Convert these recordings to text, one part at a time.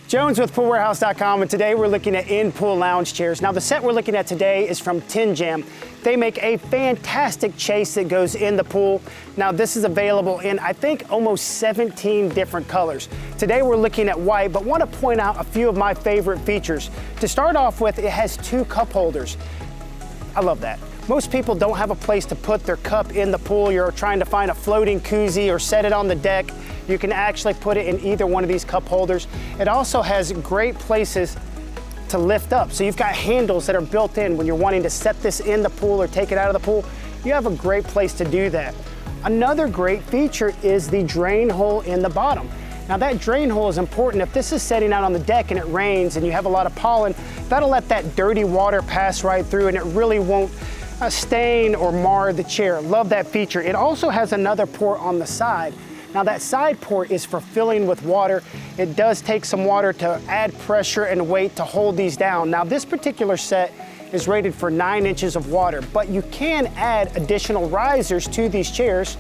Jones with poolwarehouse.com, and today we're looking at in-pool lounge chairs. Now the set we're looking at today is from Tenjam. They make a fantastic chase that goes in the pool. Now this is available in, I think, almost 17 different colors. Today we're looking at white, but want to point out a few of my favorite features. To start off with, it has 2 cup holders. I love that. Most people don't have a place to put their cup in the pool. You're trying to find a floating koozie or set it on the deck. You can actually put it in either one of these cup holders. It also has great places to lift up. So you've got handles that are built in when you're wanting to set this in the pool or take it out of the pool. You have a great place to do that. Another great feature is the drain hole in the bottom. Now that drain hole is important. If this is setting out on the deck and it rains and you have a lot of pollen, that'll let that dirty water pass right through and it really won't stain or mar the chair. Love that feature. It also has another port on the side. Now that side port is for filling with water. It does take some water to add pressure and weight to hold these down. Now this particular set is rated for 9 inches of water, but you can add additional risers to these chairs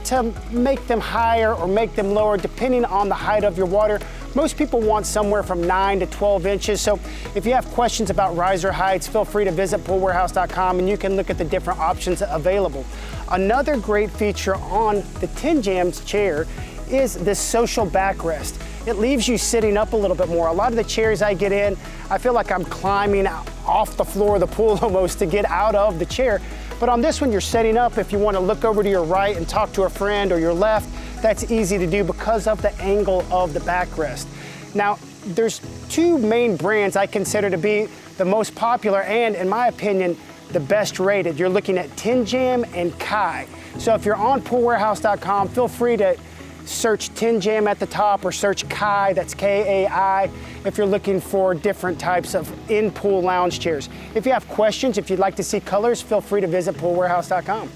to make them higher or make them lower depending on the height of your water. Most people want somewhere from 9 to 12 inches. So if you have questions about riser heights, feel free to visit poolwarehouse.com and you can look at the different options available. Another great feature on the Tenjam's chair is this social backrest. It leaves you sitting up a little bit more. A lot of the chairs I get in, I feel like I'm climbing off the floor of the pool almost to get out of the chair. But on this one, you're setting up. If you want to look over to your right and talk to a friend or your left, that's easy to do because of the angle of the backrest. Now, there's 2 main brands I consider to be the most popular and, in my opinion, the best rated. You're looking at Tenjam and Kai. So if you're on poolwarehouse.com, feel free to search Tenjam at the top or search Kai, that's K-A-I, if you're looking for different types of in-pool lounge chairs. If you have questions, if you'd like to see colors, feel free to visit poolwarehouse.com.